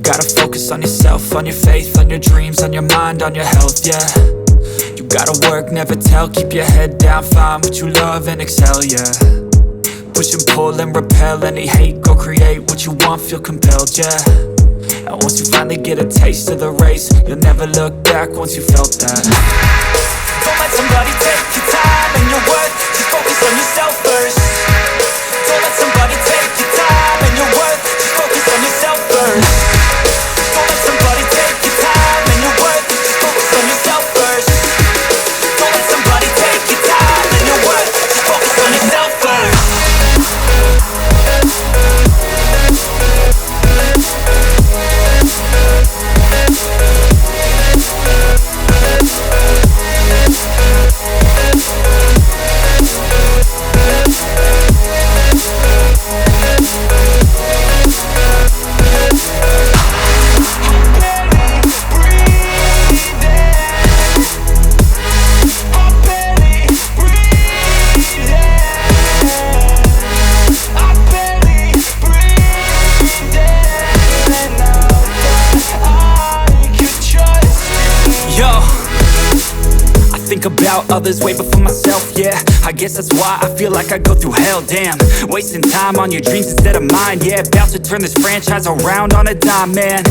Gotta focus on yourself, on your faith, on your dreams, on your mind, on your health, yeah. You gotta work, never tell, keep your head down, find what you love and excel, yeah. Push and pull and repel any hate, go create what you want, feel compelled, yeah. And once you finally get a taste of the race, you'll never look back once you felt that. Don't let somebody take your time and your worth, just focus on yourself first. Don't let somebody take your time and your worth, just focus on yourself first. Don't let somebody take your time and your worth, just focus on yourself first. Don't let somebody take your time and your worth, just focus on yourself first. About others way before myself, yeah. I guess that's why I feel like I go through hell, damn. Wasting time on your dreams instead of mine, yeah. About to turn this franchise around on a dime, man.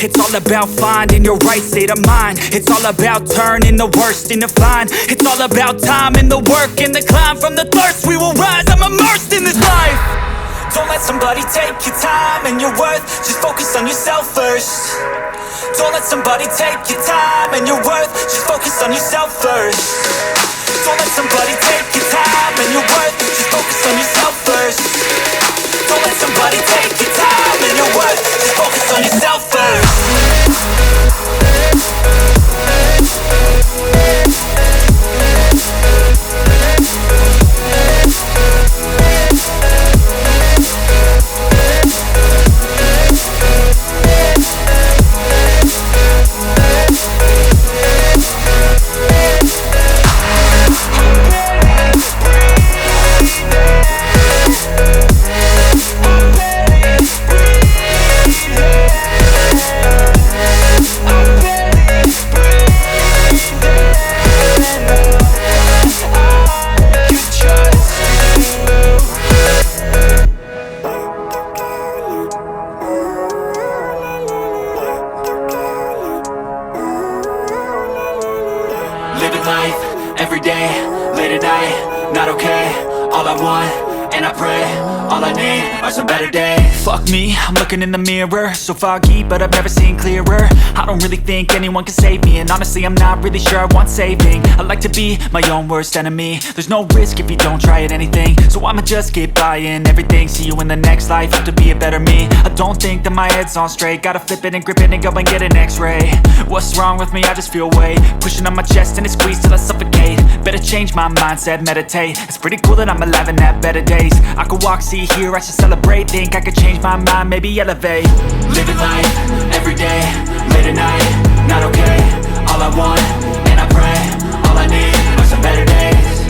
It's all about finding your right state of mind. It's all about turning the worst into fine. It's all about time and the work and the climb. From the thirst we will rise, I'm immersed in this life. Don't let somebody take your time and your worth, just focus on yourself first. Don't let somebody take your time and your worth, just focus on yourself first. Don't let somebody take your time and your worth, just focus on yourself first. Don't let somebody take your time and your worth, just focus on yourself first. Living life, every day, late at night, not okay. All I want, and I pray, all I need are some better days. Fuck me, I'm looking in the mirror, so foggy, but I've never seen clearer. I don't really think anyone can save me, and honestly I'm not really sure I want saving. I like to be my own worst enemy. There's no risk if you don't try at anything, so I'ma just get buying everything. See you in the next life, have to be a better me. I don't think that my head's on straight, gotta flip it and grip it and go and get an x-ray. What's wrong with me? I just feel weight pushing on my chest and it squeezes till I suffocate. Better change my mindset, meditate. It's pretty cool that I'm alive and have better days. I could walk, see, hear, I should celebrate. Think I could change my mind, maybe elevate. Living life, every day, late at night, not okay. All I want, and I pray, all I need are some better days.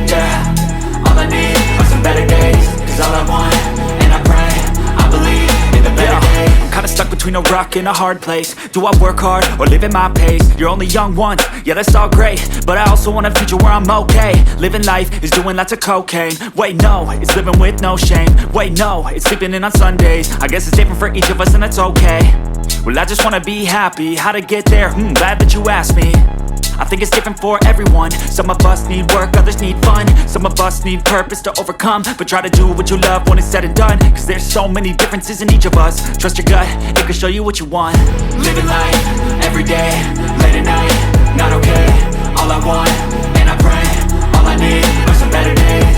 Yeah, all I need are some better days. Cause all I want, and I pray, I believe in the better days. I'm kinda stuck between between a rock and a hard place. Do I work hard or live at my pace? You're only young once, yeah that's all great, but I also want a future where I'm okay. Living life is doing lots of cocaine. Wait no, it's living with no shame. Wait no, it's sleeping in on Sundays. I guess it's different for each of us and that's okay. Well I just wanna be happy, how to get there? Glad that you asked me. I think it's different for everyone. Some of us need work, others need fun. Some of us need purpose to overcome. But try to do what you love when it's said and done, cause there's so many differences in each of us. Trust your gut, it can show you what you want. Living life, everyday, late at night, not okay. All I want, and I pray, all I need are some better days.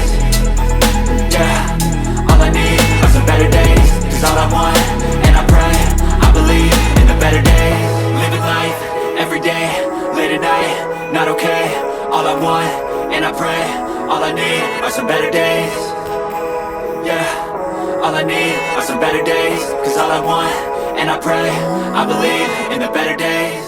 Yeah, all I need are some better days. Cause all I want, and I pray, I believe in the better days. Living life, everyday, late at night, not okay. All I want, and I pray, all I need are some better days. Yeah, all I need are some better days. Cause all I want, and I pray, I believe in the better days.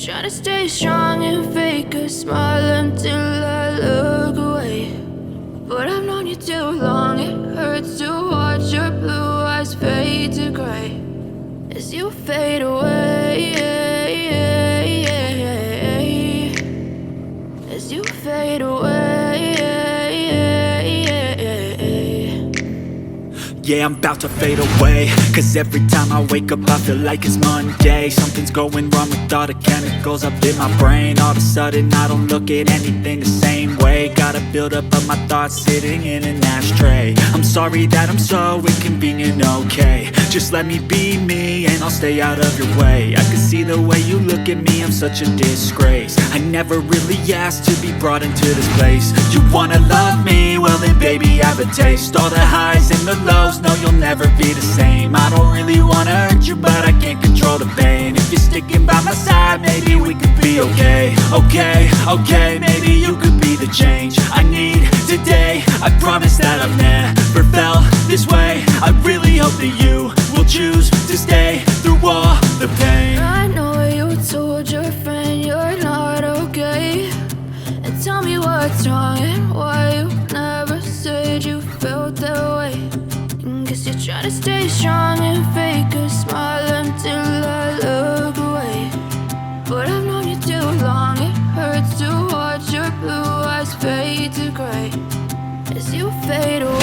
Trying to stay strong and fake a smile until I look away. But I've known you too long, it hurts to watch your blue eyes fade to gray as you fade away. As you fade away. Yeah, I'm about to fade away, cause every time I wake up I feel like it's Monday. Something's going wrong with all the chemicals up in my brain. All of a sudden I don't look at anything the same way. Gotta build up of my thoughts sitting in an ashtray. I'm sorry that I'm so inconvenient, okay. Just let me be me and I'll stay out of your way. I can see the way you look at me, I'm such a disgrace. I never really asked to be brought into this place. You wanna love me? Well then baby I have a taste. All the highs and the lows, no you'll never be the same. I don't really wanna hurt you but I can't control the pain. If you're sticking by my side maybe we could be okay. Okay, maybe you could be the change I need today. I promise that I've never felt this way. I really hope that you will choose to stay through all the pain. I know you told your friend you're not okay, and tell me what's wrong and why you never said you felt that way. Guess you're trying to stay strong and fake a smile until I look away. But I've known you too long, it hurts to watch your blue eyes fade to gray as you fade away.